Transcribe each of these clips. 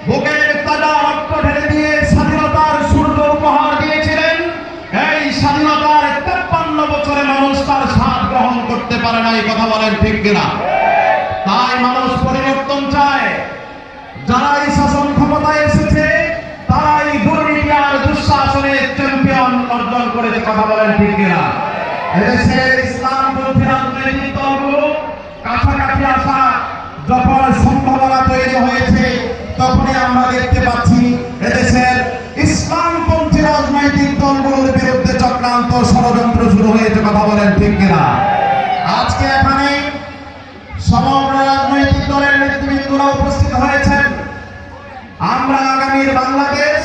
বুকের তাজা রক্ত ঢেলে দিয়ে স্বাধীনতার সূর্য উপহার দিয়েছিলেন। এই স্বাধীনতার 53 বছরে মানুষ তার স্বাদ গ্রহণ করতে পারে না, এই কথা বলেন ঠিক কিনা? তাই মানুষ পরিবর্তন চায়। যারা এই শাসন ক্ষমতায় এসেছে তারাই দুর্নীতি আর দুঃশাসনের চ্যাম্পিয়ন অর্জন করেছে, কথা বলেন ঠিক কিনা? এদেশের ইসলামপন্থী রাজনৈতিক দলগুলো কাছাকাছি আসা যখন সম্ভাবনা তৈরি হয়েছে তখনই আমরা দেখতে পাচ্ছি এদেশের ইসলামপন্থী রাজনৈতিক দলগুলোর বিরুদ্ধে চক্রান্ত ষড়যন্ত্র শুরু হয়েছে, কথা বলেন ঠিক কিনা? আজকে এখানে সমগ্র রাজনৈতিক দলের নেতৃবৃন্দরা উপস্থিত হয়েছেন। আমরা আগামীর বাংলাদেশ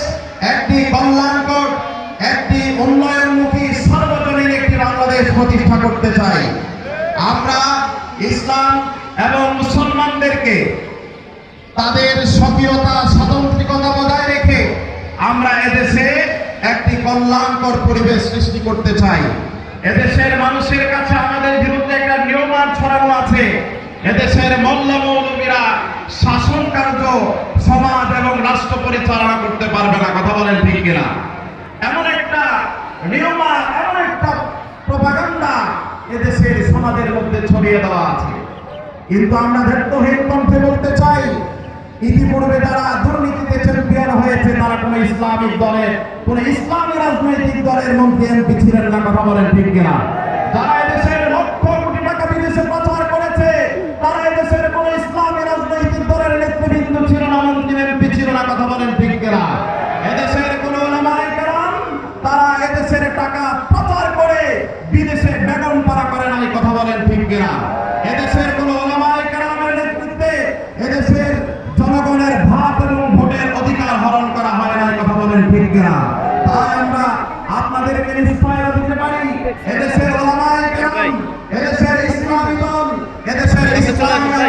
একটি কল্যাণকর, একটি উন্নয়নমুখী, সার্বজনীন একটি বাংলাদেশ প্রতিষ্ঠা করতে চাই। আমরা ইসলাম এবং মুসলমানদেরকে তাদের স্বকীয়তা, স্বাতন্ত্রিকতা বজায় রেখে আমরা এদেশে একটি কল্যাণকর পরিবেশ সৃষ্টি করতে চাই। এদেশের মানুষের কাছে আমাদের বিরুদ্ধে একটা নিয়মার ছড়ানো আছে। এদেশের মোল্লা মৌলবীরা শাসন কার্য, সমাজ এবং রাষ্ট্র পরিচালনা করতে পারবে না, কথা বলেন ঠিক কিনা? এমন একটা নিয়মা, এমন একটা প্রপাগান্ডা এদেশের সমাজের মধ্যে ছড়িয়ে দেওয়া আছে। কিন্তু আমরা ধৈর্যহীন কণ্ঠে বলতে চাই, ইতিপূর্বে যারা দুর্নীতিতে চ্যাম্পিয়ন হয়েছে তারা কোন ইসলামিক দলের, কোন ইসলামী রাজনৈতিক দলের মন্ত্রী এমপি ছিলেন না, কথা বলেন ঠিক কিনা? যারা এদেশের লক্ষ কোটি টাকা বিদেশে পাচার করেছে তারা এদেশের কোন ইসলামী রাজনৈতিক দলের নেতৃবৃন্দ ছিল না, মন্ত্রী এমপি ছিল না, কথা বলেন ঠিক কিনা? এদেশের কোন উলামায়ে কেরাম তারা এদেশের টাকা পাচার করে বিদেশে বেগম পাড়া করে নাই, কথা বলেন ঠিক কিনা? এদেশের কোন উলামায়ে কেরামের নেতৃত্বে এদেশের জনগণের ভাত এবং ভোটের অধিকার হরণ করা হয় নাই, কথা বলেন ঠিক কিনা? তাই আমরা আপনাদেরকে নিশ্চয়তা দিতে পারি, এদেশের উলামায়ে কেরাম,